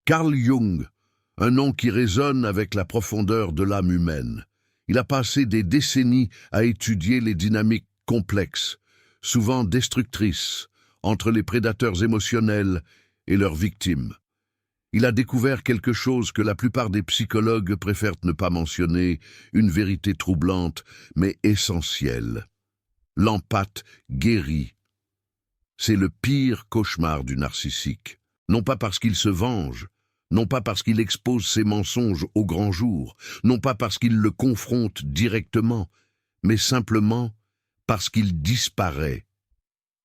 Carl Jung, un nom qui résonne avec la profondeur de l'âme humaine. Il a passé des décennies à étudier les dynamiques complexes, souvent destructrices, entre les prédateurs émotionnels et leurs victimes. Il a découvert quelque chose que la plupart des psychologues préfèrent ne pas mentionner, une vérité troublante, mais essentielle. L'empathe guérit. C'est le pire cauchemar du narcissique. Non pas parce qu'il se venge, non pas parce qu'il expose ses mensonges au grand jour, non pas parce qu'il le confronte directement, mais simplement parce qu'il disparaît.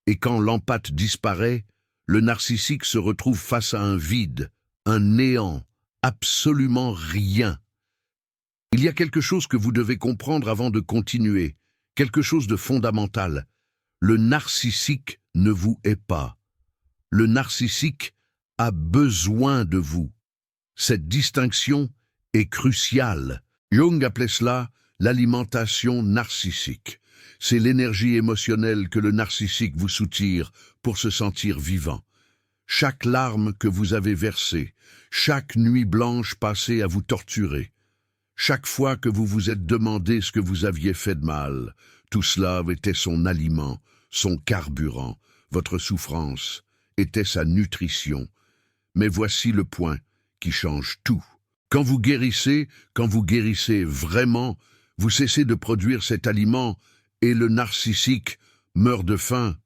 Et quand l'empathe disparaît, le narcissique se retrouve face à un vide, un néant, absolument rien. Il y a quelque chose que vous devez comprendre avant de continuer, quelque chose de fondamental. Le narcissique ne vous hait pas. Le narcissique a besoin de vous. Cette distinction est cruciale. Jung appelait cela l'alimentation narcissique. C'est l'énergie émotionnelle que le narcissique vous soutire pour se sentir vivant. Chaque larme que vous avez versée, chaque nuit blanche passée à vous torturer, chaque fois que vous vous êtes demandé ce que vous aviez fait de mal, tout cela était son aliment, son carburant, votre souffrance était sa nutrition. Mais voici le point qui change tout. Quand vous guérissez vraiment, vous cessez de produire cet aliment et le narcissique meurt de faim.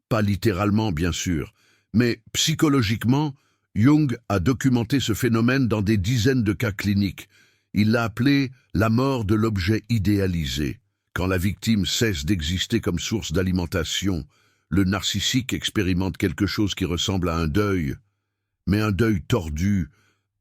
Pas littéralement, bien sûr, mais psychologiquement, Jung a documenté ce phénomène dans des dizaines de cas cliniques. Il l'a appelé la mort de l'objet idéalisé. Quand la victime cesse d'exister comme source d'alimentation, le narcissique expérimente quelque chose qui ressemble à un deuil, mais un deuil tordu,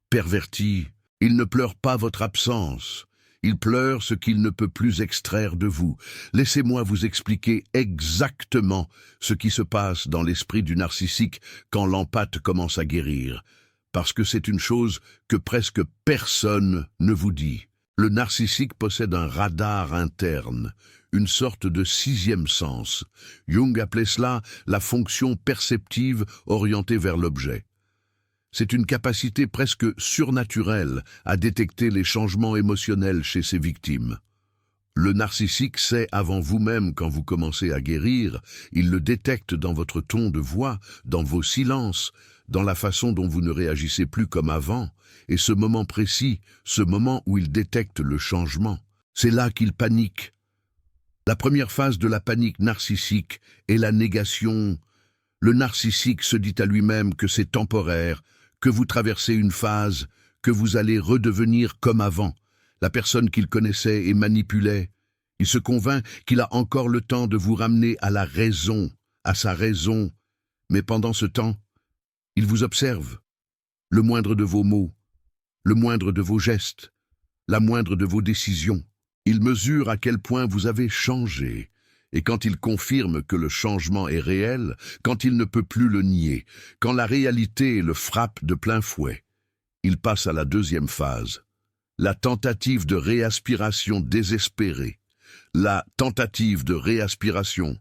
perverti. Il ne pleure pas votre absence. Il pleure ce qu'il ne peut plus extraire de vous. Laissez-moi vous expliquer exactement ce qui se passe dans l'esprit du narcissique quand l'empathe commence à guérir. Parce que c'est une chose que presque personne ne vous dit. Le narcissique possède un radar interne, une sorte de sixième sens. Jung appelait cela la fonction perceptive orientée vers l'objet. C'est une capacité presque surnaturelle à détecter les changements émotionnels chez ses victimes. Le narcissique sait avant vous-même quand vous commencez à guérir, il le détecte dans votre ton de voix, dans vos silences, dans la façon dont vous ne réagissez plus comme avant, et ce moment précis, ce moment où il détecte le changement, c'est là qu'il panique. La première phase de la panique narcissique est la négation. Le narcissique se dit à lui-même que c'est temporaire, que vous traversez une phase, que vous allez redevenir comme avant, la personne qu'il connaissait et manipulait. Il se convainc qu'il a encore le temps de vous ramener à la raison, à sa raison. Mais pendant ce temps, il vous observe. Le moindre de vos mots, le moindre de vos gestes, la moindre de vos décisions. Il mesure à quel point vous avez changé. Et quand il confirme que le changement est réel, quand il ne peut plus le nier, quand la réalité le frappe de plein fouet, il passe à la deuxième phase, la tentative de réaspiration désespérée. La tentative de réaspiration,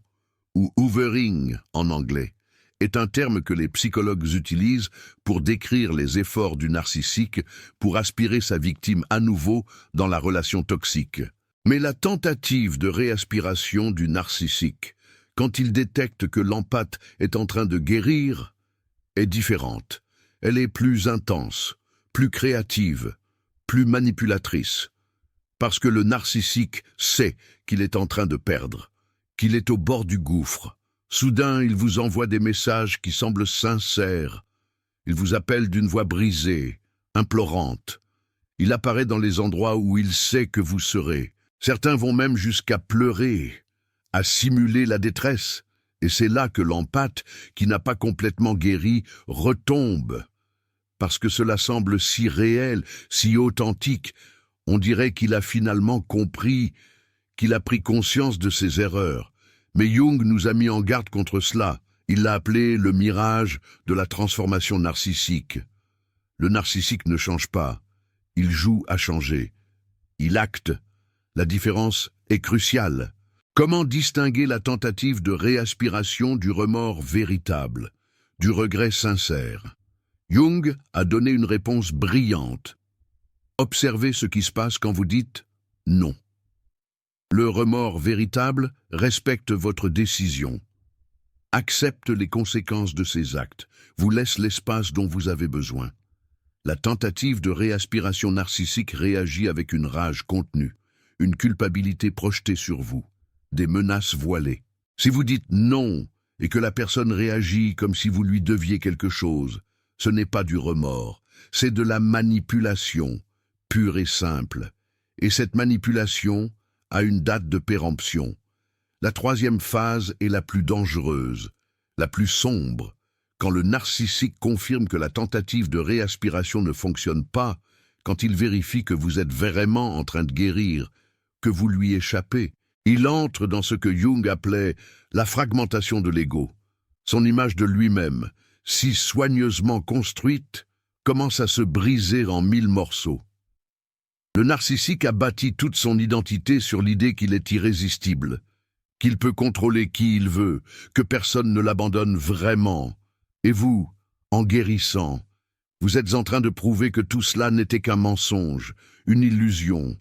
ou hoovering en anglais, est un terme que les psychologues utilisent pour décrire les efforts du narcissique pour aspirer sa victime à nouveau dans la relation toxique. Mais la tentative de réaspiration du narcissique, quand il détecte que l'empathe est en train de guérir, est différente. Elle est plus intense, plus créative, plus manipulatrice. Parce que le narcissique sait qu'il est en train de perdre, qu'il est au bord du gouffre. Soudain, il vous envoie des messages qui semblent sincères. Il vous appelle d'une voix brisée, implorante. Il apparaît dans les endroits où il sait que vous serez. Certains vont même jusqu'à pleurer, à simuler la détresse, et c'est là que l'empathe, qui n'a pas complètement guéri, retombe. Parce que cela semble si réel, si authentique, on dirait qu'il a finalement compris, qu'il a pris conscience de ses erreurs. Mais Jung nous a mis en garde contre cela. Il l'a appelé le mirage de la transformation narcissique. Le narcissique ne change pas, il joue à changer. Il acte. La différence est cruciale. Comment distinguer la tentative de réaspiration du remords véritable, du regret sincère? Jung a donné une réponse brillante. Observez ce qui se passe quand vous dites « non ». Le remords véritable respecte votre décision. Accepte les conséquences de ses actes, vous laisse l'espace dont vous avez besoin. La tentative de réaspiration narcissique réagit avec une rage contenue, une culpabilité projetée sur vous, des menaces voilées. Si vous dites non et que la personne réagit comme si vous lui deviez quelque chose, ce n'est pas du remords, c'est de la manipulation, pure et simple. Et cette manipulation a une date de péremption. La troisième phase est la plus dangereuse, la plus sombre, quand le narcissique confirme que la tentative de réaspiration ne fonctionne pas, quand il vérifie que vous êtes vraiment en train de guérir, que vous lui échappez. Il entre dans ce que Jung appelait la fragmentation de l'ego. Son image de lui-même, si soigneusement construite, commence à se briser en 1000 morceaux. Le narcissique a bâti toute son identité sur l'idée qu'il est irrésistible, qu'il peut contrôler qui il veut, que personne ne l'abandonne vraiment. Et vous, en guérissant, vous êtes en train de prouver que tout cela n'était qu'un mensonge, une illusion.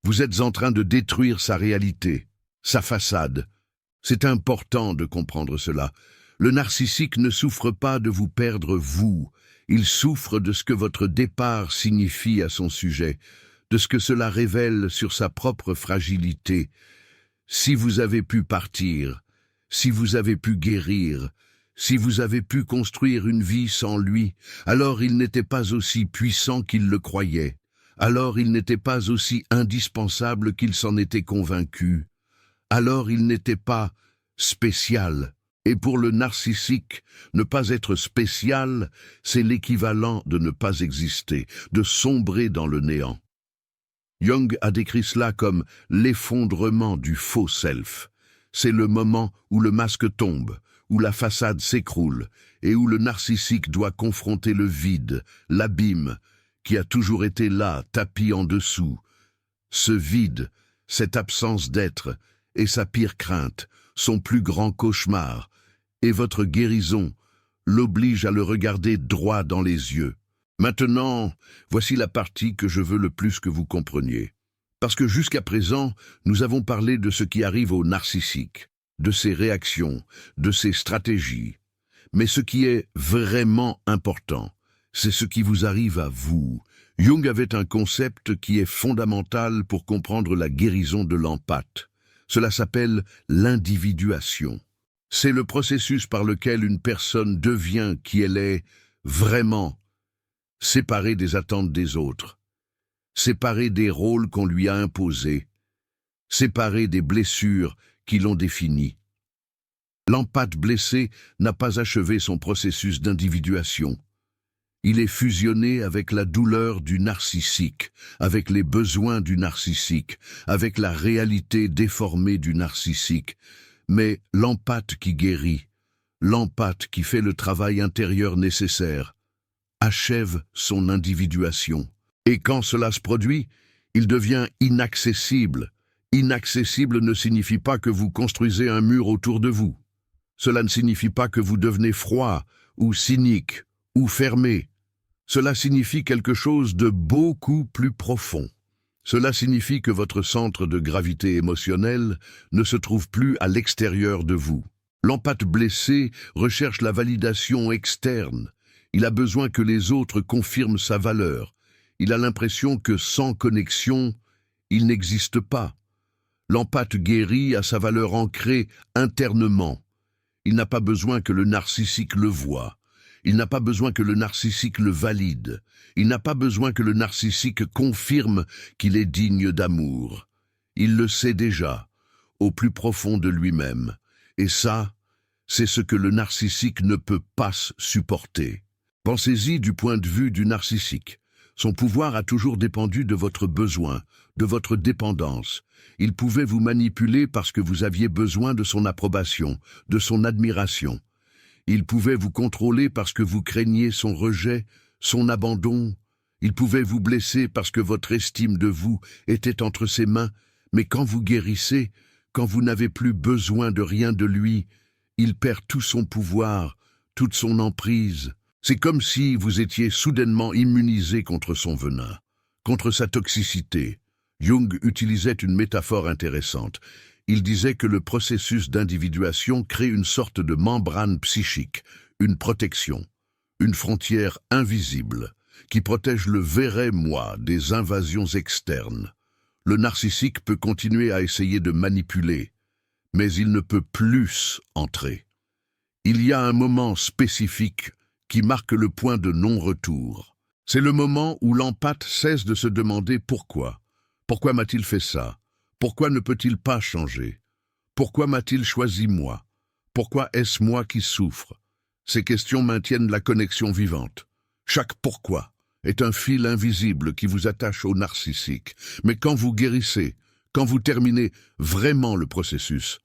Vous êtes en train de détruire sa réalité, sa façade. C'est important de comprendre cela. Le narcissique ne souffre pas de vous perdre vous. Il souffre de ce que votre départ signifie à son sujet, de ce que cela révèle sur sa propre fragilité. Si vous avez pu partir, si vous avez pu guérir, si vous avez pu construire une vie sans lui, alors il n'était pas aussi puissant qu'il le croyait. Alors il n'était pas aussi indispensable qu'il s'en était convaincu. Alors il n'était pas spécial. Et pour le narcissique, ne pas être spécial, c'est l'équivalent de ne pas exister, de sombrer dans le néant. Jung a décrit cela comme l'effondrement du faux self. C'est le moment où le masque tombe, où la façade s'écroule et où le narcissique doit confronter le vide, l'abîme, qui a toujours été là, tapis en dessous. Ce vide, cette absence d'être, est sa pire crainte, son plus grand cauchemar, et votre guérison l'oblige à le regarder droit dans les yeux. Maintenant, voici la partie que je veux le plus que vous compreniez. Parce que jusqu'à présent, nous avons parlé de ce qui arrive au narcissique, de ses réactions, de ses stratégies. Mais ce qui est vraiment important, c'est ce qui vous arrive à vous. Jung avait un concept qui est fondamental pour comprendre la guérison de l'empathe. Cela s'appelle l'individuation. C'est le processus par lequel une personne devient qui elle est vraiment, séparée des attentes des autres, séparée des rôles qu'on lui a imposés, séparée des blessures qui l'ont définie. L'empathe blessé n'a pas achevé son processus d'individuation. Il est fusionné avec la douleur du narcissique, avec les besoins du narcissique, avec la réalité déformée du narcissique. Mais l'empathe qui guérit, l'empathe qui fait le travail intérieur nécessaire, achève son individuation. Et quand cela se produit, il devient inaccessible. Inaccessible ne signifie pas que vous construisez un mur autour de vous. Cela ne signifie pas que vous devenez froid, ou cynique, ou fermé. Cela signifie quelque chose de beaucoup plus profond. Cela signifie que votre centre de gravité émotionnelle ne se trouve plus à l'extérieur de vous. L'empathe blessé recherche la validation externe. Il a besoin que les autres confirment sa valeur. Il a l'impression que sans connexion, il n'existe pas. L'empathe guéri a sa valeur ancrée internement. Il n'a pas besoin que le narcissique le voie. Il n'a pas besoin que le narcissique le valide. Il n'a pas besoin que le narcissique confirme qu'il est digne d'amour. Il le sait déjà, au plus profond de lui-même. Et ça, c'est ce que le narcissique ne peut pas supporter. Pensez-y du point de vue du narcissique. Son pouvoir a toujours dépendu de votre besoin, de votre dépendance. Il pouvait vous manipuler parce que vous aviez besoin de son approbation, de son admiration. Il pouvait vous contrôler parce que vous craigniez son rejet, son abandon. Il pouvait vous blesser parce que votre estime de vous était entre ses mains. Mais quand vous guérissez, quand vous n'avez plus besoin de rien de lui, il perd tout son pouvoir, toute son emprise. C'est comme si vous étiez soudainement immunisé contre son venin, contre sa toxicité. Jung utilisait une métaphore intéressante. Il disait que le processus d'individuation crée une sorte de membrane psychique, une protection, une frontière invisible, qui protège le vrai moi des invasions externes. Le narcissique peut continuer à essayer de manipuler, mais il ne peut plus entrer. Il y a un moment spécifique qui marque le point de non-retour. C'est le moment où l'empathe cesse de se demander pourquoi. Pourquoi m'a-t-il fait ça? Pourquoi ne peut-il pas changer? Pourquoi m'a-t-il choisi moi? Pourquoi est-ce moi qui souffre? Ces questions maintiennent la connexion vivante. Chaque pourquoi est un fil invisible qui vous attache au narcissique. Mais quand vous guérissez, quand vous terminez vraiment le processus,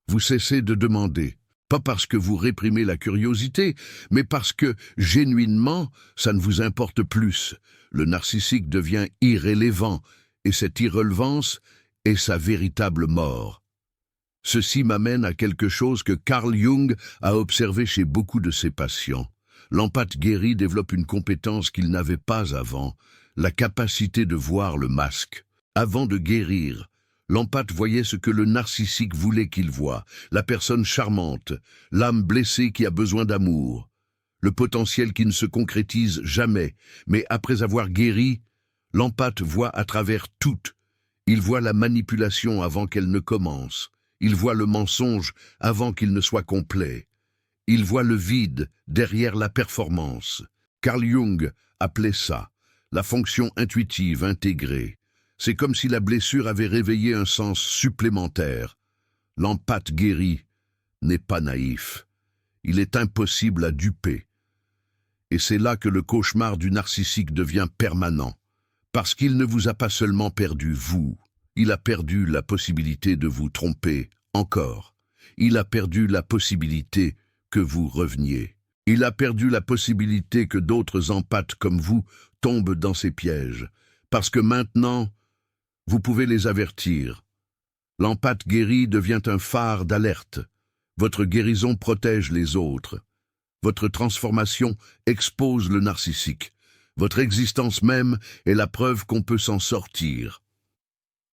vous cessez de demander. Pas parce que vous réprimez la curiosité, mais parce que, genuinement, ça ne vous importe plus. Le narcissique devient irrélevant, et cette irrelevance est sa véritable mort. Ceci m'amène à quelque chose que Carl Jung a observé chez beaucoup de ses patients. L'empathe guéri développe une compétence qu'il n'avait pas avant, la capacité de voir le masque. Avant de guérir, l'empathe voyait ce que le narcissique voulait qu'il voie, la personne charmante, l'âme blessée qui a besoin d'amour, le potentiel qui ne se concrétise jamais, mais après avoir guéri, l'empathe voit à travers tout. Il voit la manipulation avant qu'elle ne commence. Il voit le mensonge avant qu'il ne soit complet. Il voit le vide derrière la performance. Carl Jung appelait ça la fonction intuitive intégrée. C'est comme si la blessure avait réveillé un sens supplémentaire. L'empathe guéri n'est pas naïf. Il est impossible à duper. Et c'est là que le cauchemar du narcissique devient permanent. Parce qu'il ne vous a pas seulement perdu vous, il a perdu la possibilité de vous tromper encore. Il a perdu la possibilité que vous reveniez. Il a perdu la possibilité que d'autres empathes comme vous tombent dans ces pièges. Parce que maintenant, vous pouvez les avertir. L'empathe guéri devient un phare d'alerte. Votre guérison protège les autres. Votre transformation expose le narcissique. Votre existence même est la preuve qu'on peut s'en sortir.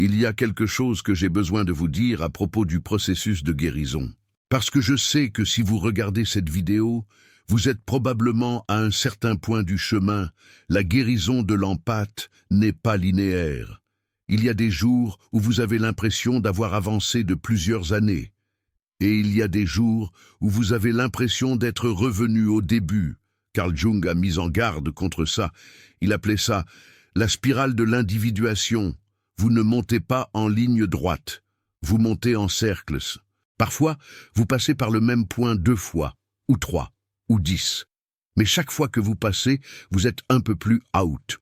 Il y a quelque chose que j'ai besoin de vous dire à propos du processus de guérison. Parce que je sais que si vous regardez cette vidéo, vous êtes probablement à un certain point du chemin. La guérison de l'empathe n'est pas linéaire. Il y a des jours où vous avez l'impression d'avoir avancé de plusieurs années. Et il y a des jours où vous avez l'impression d'être revenu au début. Carl Jung a mis en garde contre ça. Il appelait ça la spirale de l'individuation. Vous ne montez pas en ligne droite, vous montez en cercles. Parfois, vous passez par le même point 2 fois, ou 3, ou 10. Mais chaque fois que vous passez, vous êtes un peu plus out.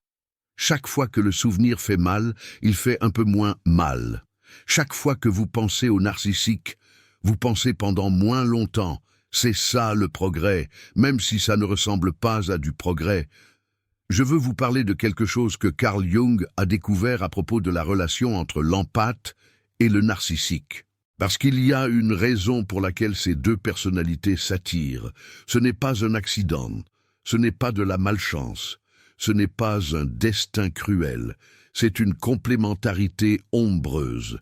Chaque fois que le souvenir fait mal, il fait un peu moins mal. Chaque fois que vous pensez au narcissique, vous pensez pendant moins longtemps. C'est ça le progrès, même si ça ne ressemble pas à du progrès. Je veux vous parler de quelque chose que Carl Jung a découvert à propos de la relation entre l'empathe et le narcissique. Parce qu'il y a une raison pour laquelle ces deux personnalités s'attirent. Ce n'est pas un accident, ce n'est pas de la malchance, ce n'est pas un destin cruel, c'est une complémentarité ombreuse.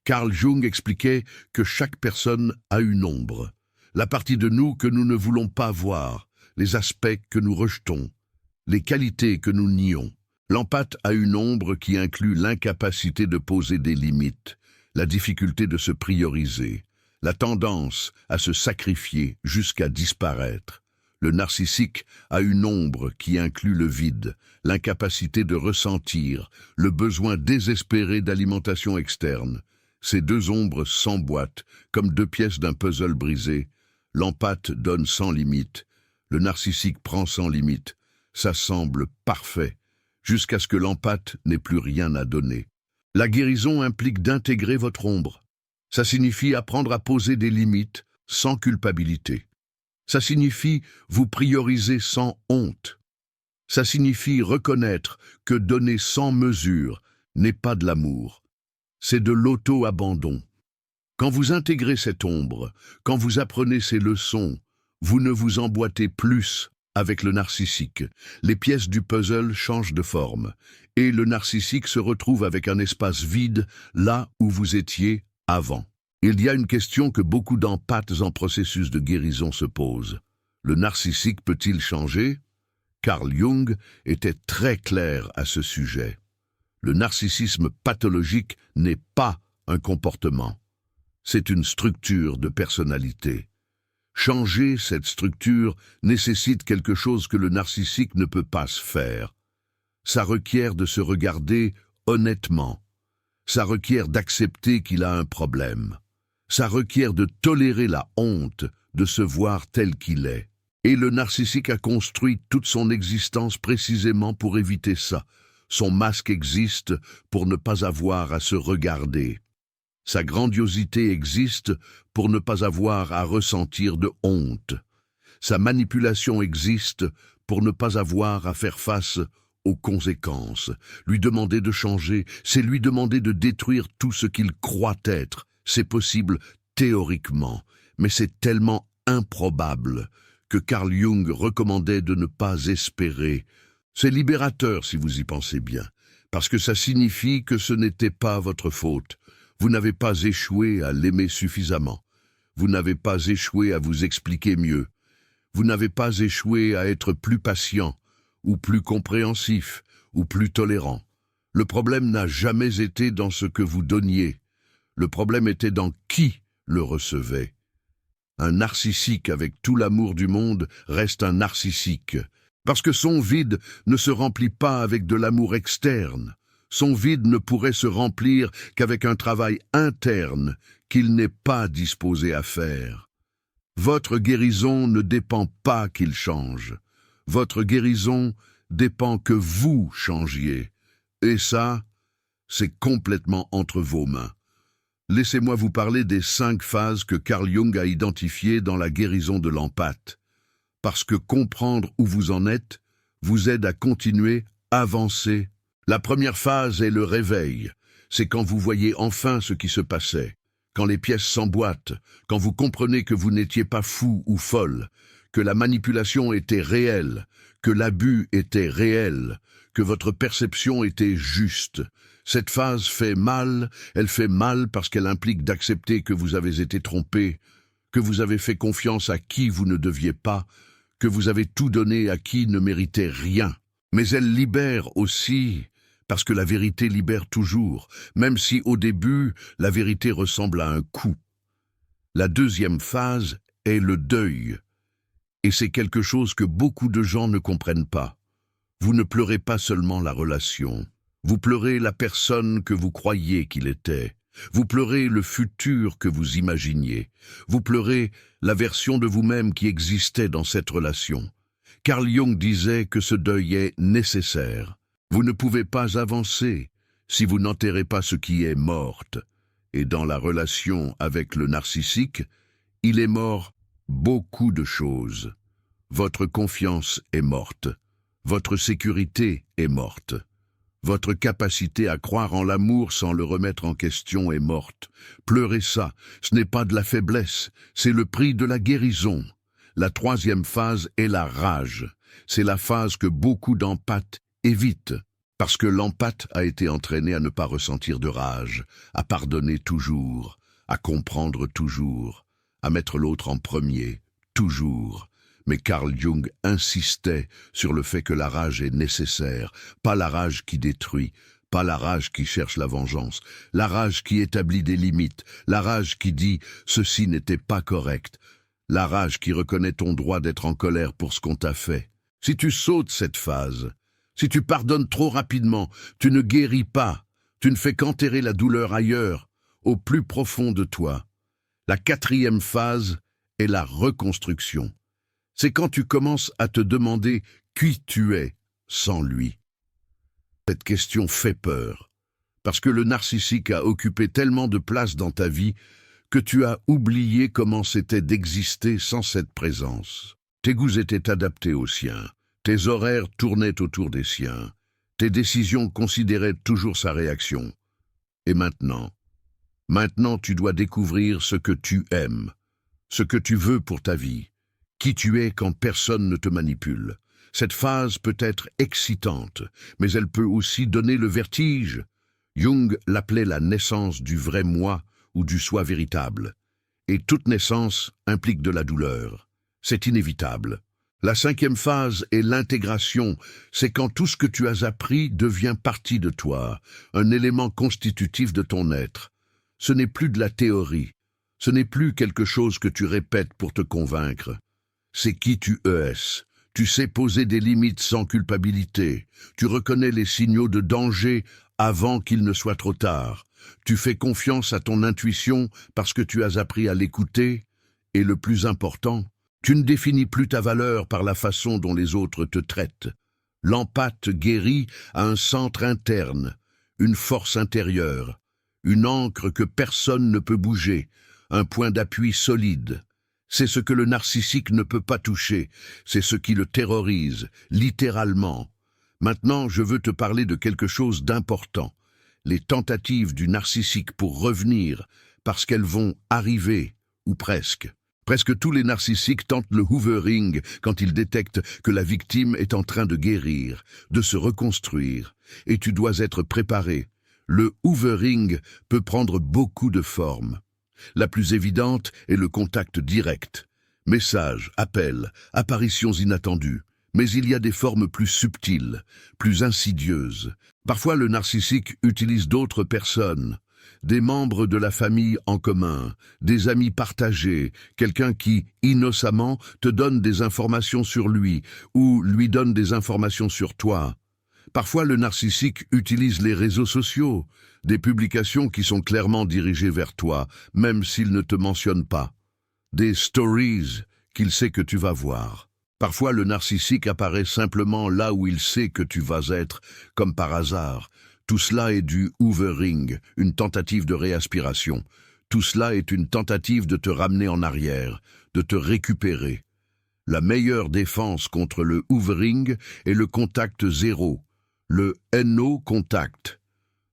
Carl Jung expliquait que chaque personne a une ombre, la partie de nous que nous ne voulons pas voir, les aspects que nous rejetons, les qualités que nous nions. L'empathe a une ombre qui inclut l'incapacité de poser des limites, la difficulté de se prioriser, la tendance à se sacrifier jusqu'à disparaître. Le narcissique a une ombre qui inclut le vide, l'incapacité de ressentir, le besoin désespéré d'alimentation externe. Ces deux ombres s'emboîtent comme deux pièces d'un puzzle brisé. L'empathe donne sans limite, le narcissique prend sans limite. Ça semble parfait, jusqu'à ce que l'empathe n'ait plus rien à donner. La guérison implique d'intégrer votre ombre. Ça signifie apprendre à poser des limites sans culpabilité. Ça signifie vous prioriser sans honte. Ça signifie reconnaître que donner sans mesure n'est pas de l'amour. C'est de l'auto-abandon. Quand vous intégrez cette ombre, quand vous apprenez ces leçons, vous ne vous emboîtez plus avec le narcissique. Les pièces du puzzle changent de forme, et le narcissique se retrouve avec un espace vide là où vous étiez avant. Il y a une question que beaucoup d'empathes en processus de guérison se posent. Le narcissique peut-il changer? Carl Jung était très clair à ce sujet. Le narcissisme pathologique n'est pas un comportement. C'est une structure de personnalité. Changer cette structure nécessite quelque chose que le narcissique ne peut pas se faire. Ça requiert de se regarder honnêtement. Ça requiert d'accepter qu'il a un problème. Ça requiert de tolérer la honte de se voir tel qu'il est. Et le narcissique a construit toute son existence précisément pour éviter ça. Son masque existe pour ne pas avoir à se regarder. Sa grandiosité existe pour ne pas avoir à ressentir de honte. Sa manipulation existe pour ne pas avoir à faire face aux conséquences. Lui demander de changer, c'est lui demander de détruire tout ce qu'il croit être. C'est possible théoriquement, mais c'est tellement improbable que Carl Jung recommandait de ne pas espérer. C'est libérateur si vous y pensez bien, parce que ça signifie que ce n'était pas votre faute. Vous n'avez pas échoué à l'aimer suffisamment. Vous n'avez pas échoué à vous expliquer mieux. Vous n'avez pas échoué à être plus patient, ou plus compréhensif, ou plus tolérant. Le problème n'a jamais été dans ce que vous donniez. Le problème était dans qui le recevait. Un narcissique avec tout l'amour du monde reste un narcissique, parce que son vide ne se remplit pas avec de l'amour externe. Son vide ne pourrait se remplir qu'avec un travail interne qu'il n'est pas disposé à faire. Votre guérison ne dépend pas qu'il change. Votre guérison dépend que vous changiez. Et ça, c'est complètement entre vos mains. Laissez-moi vous parler des 5 phases que Carl Jung a identifiées dans la guérison de l'empathe. Parce que comprendre où vous en êtes vous aide à continuer, avancer. La première phase est le réveil. C'est quand vous voyez enfin ce qui se passait, quand les pièces s'emboîtent, quand vous comprenez que vous n'étiez pas fou ou folle, que la manipulation était réelle, que l'abus était réel, que votre perception était juste. Cette phase fait mal, elle fait mal parce qu'elle implique d'accepter que vous avez été trompé, que vous avez fait confiance à qui vous ne deviez pas, que vous avez tout donné à qui ne méritait rien. Mais elle libère aussi, parce que la vérité libère toujours, même si au début, la vérité ressemble à un coup. La deuxième phase est le deuil, et c'est quelque chose que beaucoup de gens ne comprennent pas. Vous ne pleurez pas seulement la relation, vous pleurez la personne que vous croyiez qu'il était. Vous pleurez le futur que vous imaginiez. Vous pleurez la version de vous-même qui existait dans cette relation. Carl Jung disait que ce deuil est nécessaire. Vous ne pouvez pas avancer si vous n'enterrez pas ce qui est morte. Et dans la relation avec le narcissique, il est mort beaucoup de choses. Votre confiance est morte. Votre sécurité est morte. Votre capacité à croire en l'amour sans le remettre en question est morte. Pleurez ça, ce n'est pas de la faiblesse, c'est le prix de la guérison. La troisième phase est la rage. C'est la phase que beaucoup d'empathes évitent, parce que l'empathe a été entraîné à ne pas ressentir de rage, à pardonner toujours, à comprendre toujours, à mettre l'autre en premier, toujours. Mais Carl Jung insistait sur le fait que la rage est nécessaire, pas la rage qui détruit, pas la rage qui cherche la vengeance, la rage qui établit des limites, la rage qui dit « ceci n'était pas correct », la rage qui reconnaît ton droit d'être en colère pour ce qu'on t'a fait. Si tu sautes cette phase, si tu pardonnes trop rapidement, tu ne guéris pas, tu ne fais qu'enterrer la douleur ailleurs, au plus profond de toi. La quatrième phase est la reconstruction. C'est quand tu commences à te demander qui tu es sans lui. Cette question fait peur, parce que le narcissique a occupé tellement de place dans ta vie que tu as oublié comment c'était d'exister sans cette présence. Tes goûts étaient adaptés aux siens, tes horaires tournaient autour des siens, tes décisions considéraient toujours sa réaction. Et maintenant tu dois découvrir ce que tu aimes, ce que tu veux pour ta vie. qui tu es quand personne ne te manipule. Cette phase peut être excitante, mais elle peut aussi donner le vertige. Jung l'appelait la naissance du vrai moi ou du soi véritable. Et toute naissance implique de la douleur. C'est inévitable. La 5e phase est l'intégration. C'est quand tout ce que tu as appris devient partie de toi, un élément constitutif de ton être. Ce n'est plus de la théorie. Ce n'est plus quelque chose que tu répètes pour te convaincre. C'est qui tu es. Tu sais poser des limites sans culpabilité. Tu reconnais les signaux de danger avant qu'il ne soit trop tard. Tu fais confiance à ton intuition parce que tu as appris à l'écouter. Et le plus important, tu ne définis plus ta valeur par la façon dont les autres te traitent. L'empathe guéri a un centre interne, une force intérieure, une ancre que personne ne peut bouger, un point d'appui solide. C'est ce que le narcissique ne peut pas toucher, c'est ce qui le terrorise, littéralement. Maintenant, je veux te parler de quelque chose d'important. Les tentatives du narcissique pour revenir, parce qu'elles vont arriver, ou presque. Presque tous les narcissiques tentent le hoovering quand ils détectent que la victime est en train de guérir, de se reconstruire, et tu dois être préparé. Le hoovering peut prendre beaucoup de formes. La plus évidente est le contact direct. Messages, appels, apparitions inattendues. Mais il y a des formes plus subtiles, plus insidieuses. Parfois le narcissique utilise d'autres personnes, des membres de la famille en commun, des amis partagés, quelqu'un qui, innocemment, te donne des informations sur lui ou lui donne des informations sur toi. Parfois le narcissique utilise les réseaux sociaux, des publications qui sont clairement dirigées vers toi, même s'il ne te mentionne pas. Des stories qu'il sait que tu vas voir. Parfois le narcissique apparaît simplement là où il sait que tu vas être, comme par hasard. Tout cela est du hoovering, une tentative de réaspiration. Tout cela est une tentative de te ramener en arrière, de te récupérer. La meilleure défense contre le hoovering est le contact zéro, le no contact.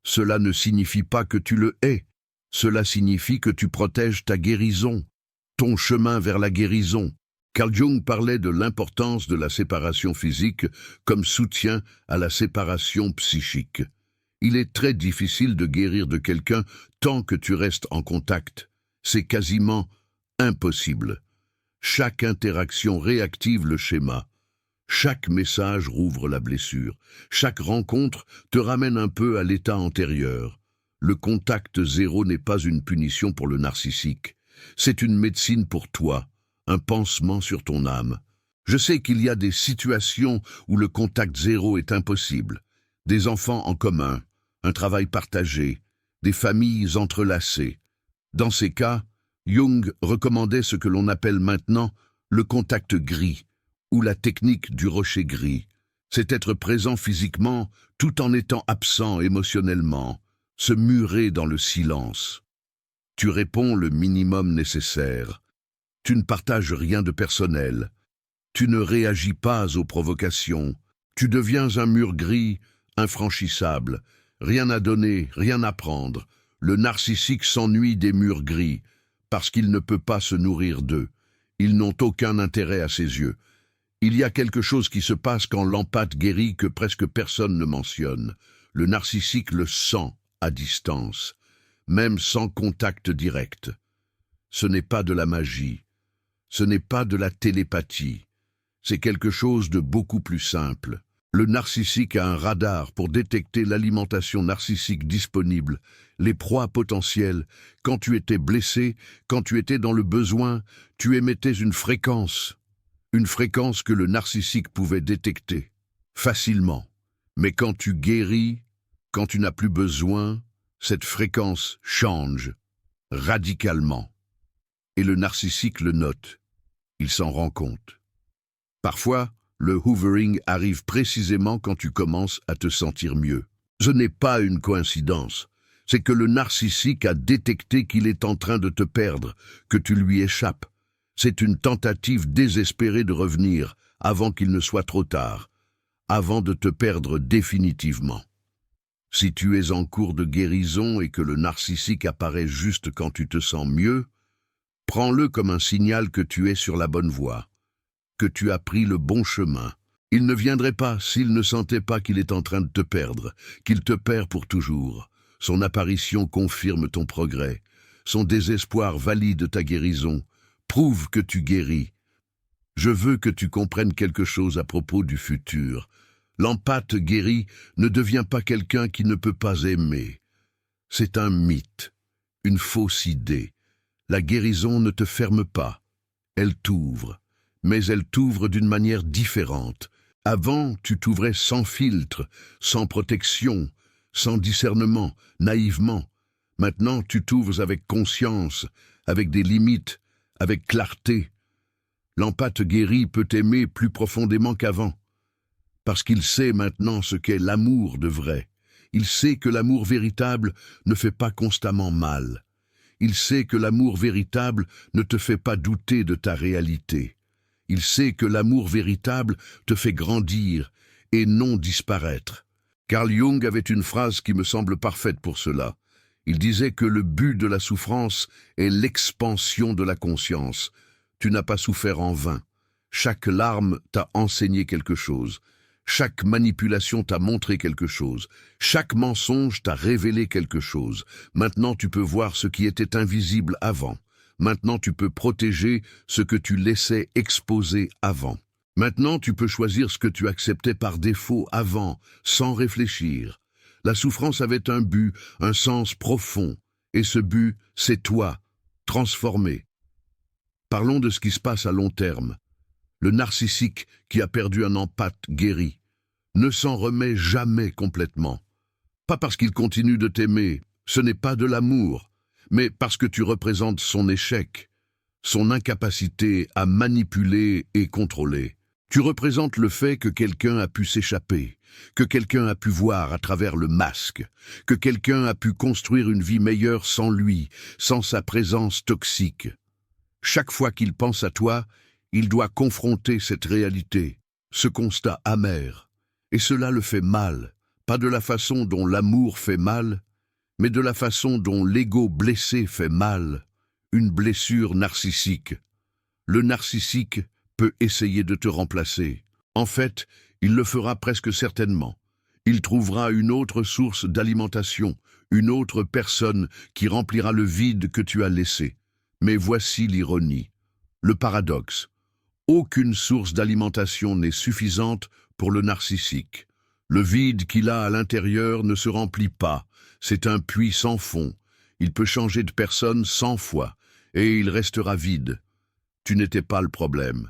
Cela ne signifie pas que tu le hais, cela signifie que tu protèges ta guérison, ton chemin vers la guérison. Carl Jung parlait de l'importance de la séparation physique comme soutien à la séparation psychique. Il est très difficile de guérir de quelqu'un tant que tu restes en contact. C'est quasiment impossible. Chaque interaction réactive le schéma. Chaque message rouvre la blessure. Chaque rencontre te ramène un peu à l'état antérieur. Le contact zéro n'est pas une punition pour le narcissique. C'est une médecine pour toi, un pansement sur ton âme. Je sais qu'il y a des situations où le contact zéro est impossible. Des enfants en commun, un travail partagé, des familles entrelacées. Dans ces cas, Jung recommandait ce que l'on appelle maintenant le contact gris, ou la technique du rocher gris. C'est être présent physiquement tout en étant absent émotionnellement, se murer dans le silence. Tu réponds le minimum nécessaire. Tu ne partages rien de personnel. Tu ne réagis pas aux provocations. Tu deviens un mur gris, infranchissable. Rien à donner, rien à prendre. Le narcissique s'ennuie des murs gris, parce qu'il ne peut pas se nourrir d'eux. Ils n'ont aucun intérêt à ses yeux. Il y a quelque chose qui se passe quand l'empathe guérit que presque personne ne mentionne. Le narcissique le sent à distance, même sans contact direct. Ce n'est pas de la magie. Ce n'est pas de la télépathie. C'est quelque chose de beaucoup plus simple. Le narcissique a un radar pour détecter l'alimentation narcissique disponible, les proies potentielles. Quand tu étais blessé, quand tu étais dans le besoin, tu émettais une fréquence que le narcissique pouvait détecter, facilement. Mais quand tu guéris, quand tu n'as plus besoin, cette fréquence change, radicalement. Et le narcissique le note. Il s'en rend compte. Parfois, le hoovering arrive précisément quand tu commences à te sentir mieux. Ce n'est pas une coïncidence. C'est que le narcissique a détecté qu'il est en train de te perdre, que tu lui échappes. C'est une tentative désespérée de revenir avant qu'il ne soit trop tard, avant de te perdre définitivement. Si tu es en cours de guérison et que le narcissique apparaît juste quand tu te sens mieux, prends-le comme un signal que tu es sur la bonne voie. que tu as pris le bon chemin. Il ne viendrait pas s'il ne sentait pas qu'il est en train de te perdre, qu'il te perd pour toujours. Son apparition confirme ton progrès. Son désespoir valide ta guérison. Prouve que tu guéris. Je veux que tu comprennes quelque chose à propos du futur. L'empathe guéri ne devient pas quelqu'un qui ne peut pas aimer. C'est un mythe, une fausse idée. La guérison ne te ferme pas. Elle t'ouvre, mais elle t'ouvre d'une manière différente. Avant, tu t'ouvrais sans filtre, sans protection, sans discernement, naïvement. Maintenant, tu t'ouvres avec conscience, avec des limites, avec clarté. L'empathe guéri peut aimer plus profondément qu'avant, parce qu'il sait maintenant ce qu'est l'amour de vrai. Il sait que l'amour véritable ne fait pas constamment mal. Il sait que l'amour véritable ne te fait pas douter de ta réalité. Il sait que l'amour véritable te fait grandir et non disparaître. Carl Jung avait une phrase qui me semble parfaite pour cela. Il disait que le but de la souffrance est l'expansion de la conscience. Tu n'as pas souffert en vain. Chaque larme t'a enseigné quelque chose. Chaque manipulation t'a montré quelque chose. Chaque mensonge t'a révélé quelque chose. Maintenant tu peux voir ce qui était invisible avant. Maintenant tu peux protéger ce que tu laissais exposer avant. Maintenant tu peux choisir ce que tu acceptais par défaut avant, sans réfléchir. La souffrance avait un but, un sens profond. Et ce but, c'est toi, transformé. Parlons de ce qui se passe à long terme. Le narcissique qui a perdu un empathe guéri ne s'en remet jamais complètement. Pas parce qu'il continue de t'aimer, ce n'est pas de l'amour, mais parce que tu représentes son échec, son incapacité à manipuler et contrôler. Tu représentes le fait que quelqu'un a pu s'échapper, que quelqu'un a pu voir à travers le masque, que quelqu'un a pu construire une vie meilleure sans lui, sans sa présence toxique. Chaque fois qu'il pense à toi, il doit confronter cette réalité, ce constat amer. Et cela le fait mal, pas de la façon dont l'amour fait mal, mais de la façon dont l'ego blessé fait mal, une blessure narcissique. Le narcissique peut essayer de te remplacer. En fait, il le fera presque certainement. Il trouvera une autre source d'alimentation, une autre personne qui remplira le vide que tu as laissé. Mais voici l'ironie, le paradoxe. Aucune source d'alimentation n'est suffisante pour le narcissique. Le vide qu'il a à l'intérieur ne se remplit pas. C'est un puits sans fond. Il peut changer de personne 100 fois, et il restera vide. Tu n'étais pas le problème.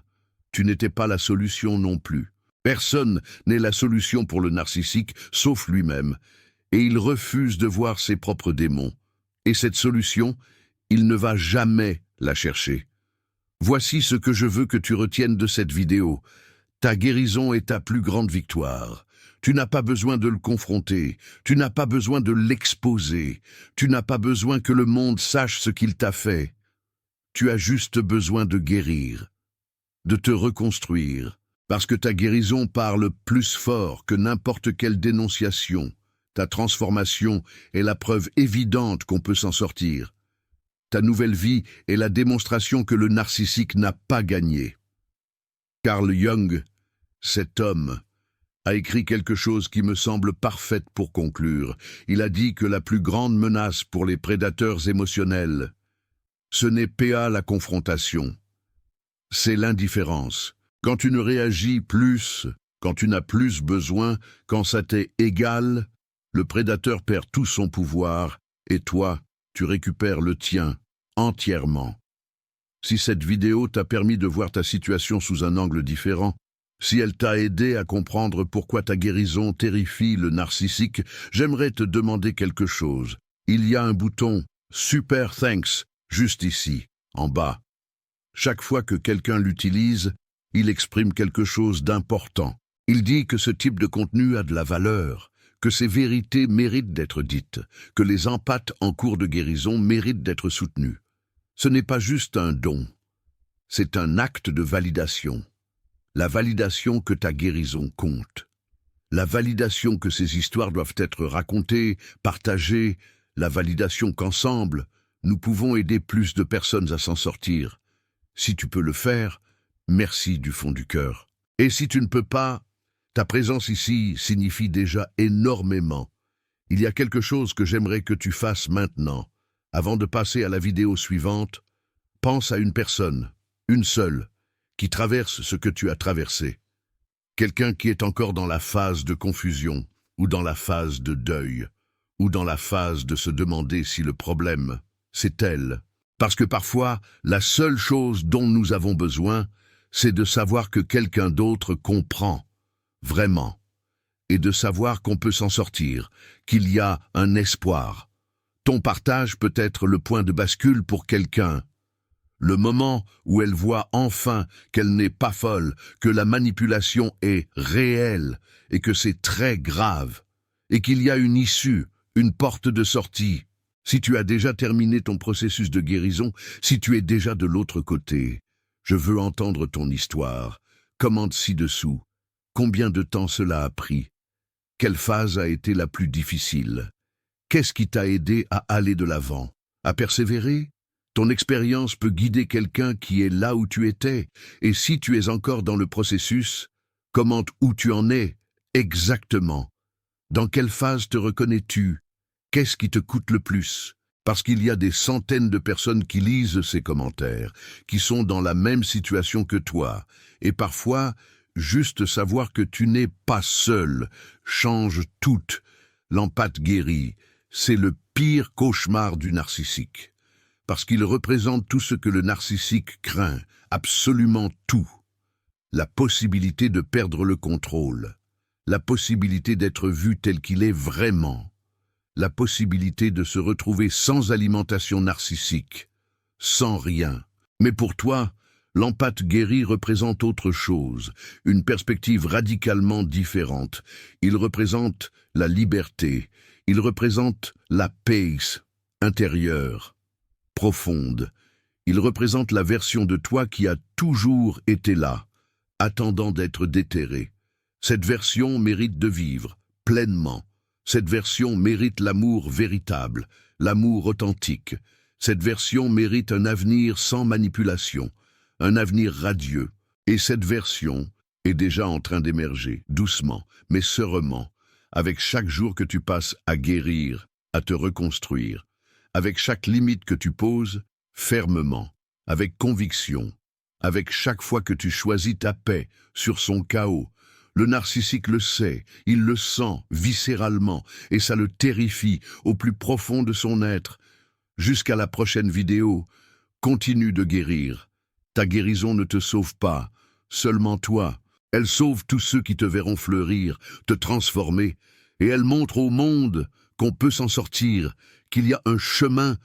Tu n'étais pas la solution non plus. Personne n'est la solution pour le narcissique, sauf lui-même, et il refuse de voir ses propres démons. Et cette solution, il ne va jamais la chercher. Voici ce que je veux que tu retiennes de cette vidéo. Ta guérison est ta plus grande victoire. Tu n'as pas besoin de le confronter, tu n'as pas besoin de l'exposer, tu n'as pas besoin que le monde sache ce qu'il t'a fait. Tu as juste besoin de guérir, de te reconstruire, parce que ta guérison parle plus fort que n'importe quelle dénonciation. Ta transformation est la preuve évidente qu'on peut s'en sortir. Ta nouvelle vie est la démonstration que le narcissique n'a pas gagné. Carl Jung, cet homme, a écrit quelque chose qui me semble parfait pour conclure. Il a dit que la plus grande menace pour les prédateurs émotionnels, ce n'est pas la confrontation, c'est l'indifférence. Quand tu ne réagis plus, quand tu n'as plus besoin, quand ça t'est égal, le prédateur perd tout son pouvoir et toi, tu récupères le tien entièrement. Si cette vidéo t'a permis de voir ta situation sous un angle différent, si elle t'a aidé à comprendre pourquoi ta guérison terrifie le narcissique, j'aimerais te demander quelque chose. Il y a un bouton « Super Thanks » juste ici, en bas. Chaque fois que quelqu'un l'utilise, il exprime quelque chose d'important. Il dit que ce type de contenu a de la valeur, que ces vérités méritent d'être dites, que les empathes en cours de guérison méritent d'être soutenus. Ce n'est pas juste un don, c'est un acte de validation. La validation que ta guérison compte. La validation que ces histoires doivent être racontées, partagées, la validation qu'ensemble, nous pouvons aider plus de personnes à s'en sortir. Si tu peux le faire, Merci du fond du cœur. Et si tu ne peux pas, ta présence ici signifie déjà énormément. Il y a quelque chose que j'aimerais que tu fasses maintenant. Avant de passer à la vidéo suivante, pense à une personne, une seule, qui traverse ce que tu as traversé. Quelqu'un qui est encore dans la phase de confusion, ou dans la phase de deuil, ou dans la phase de se demander si le problème, c'est elle. Parce que parfois, la seule chose dont nous avons besoin, c'est de savoir que quelqu'un d'autre comprend, vraiment, et de savoir qu'on peut s'en sortir, qu'il y a un espoir. Ton partage peut être le point de bascule pour quelqu'un. Le moment où elle voit enfin qu'elle n'est pas folle, que la manipulation est réelle et que c'est très grave, et qu'il y a une issue, une porte de sortie. Si tu as déjà terminé ton processus de guérison, si tu es déjà de l'autre côté, je veux entendre ton histoire. Commente ci-dessous. Combien de temps cela a pris? Quelle phase a été la plus difficile? Qu'est-ce qui t'a aidé à aller de l'avant, à persévérer? Ton expérience peut guider quelqu'un qui est là où tu étais, et si tu es encore dans le processus, commente où tu en es, exactement. Dans quelle phase te reconnais-tu? Qu'est-ce qui te coûte le plus? Parce qu'il y a des centaines de personnes qui lisent ces commentaires, qui sont dans la même situation que toi, et parfois, juste savoir que tu n'es pas seul change tout. L'empathe guérie, c'est le pire cauchemar du narcissique. Parce qu'il représente tout ce que le narcissique craint, absolument tout. La possibilité de perdre le contrôle, la possibilité d'être vu tel qu'il est vraiment, la possibilité de se retrouver sans alimentation narcissique, sans rien. Mais pour toi, l'empathe guéri représente autre chose, une perspective radicalement différente. Il représente la liberté, il représente la paix intérieure, profonde. Il représente la version de toi qui a toujours été là, attendant d'être déterrée. Cette version mérite de vivre, pleinement. Cette version mérite l'amour véritable, l'amour authentique. Cette version mérite un avenir sans manipulation, un avenir radieux. Et cette version est déjà en train d'émerger, doucement, mais sereinement, avec chaque jour que tu passes à guérir, à te reconstruire, avec chaque limite que tu poses, fermement, avec conviction, avec chaque fois que tu choisis ta paix sur son chaos. Le narcissique le sait, il le sent viscéralement, et ça le terrifie au plus profond de son être. Jusqu'à la prochaine vidéo, continue de guérir. Ta guérison ne te sauve pas, seulement toi. Elle sauve tous ceux qui te verront fleurir, te transformer, et elle montre au monde qu'on peut s'en sortir, qu'il y a un chemin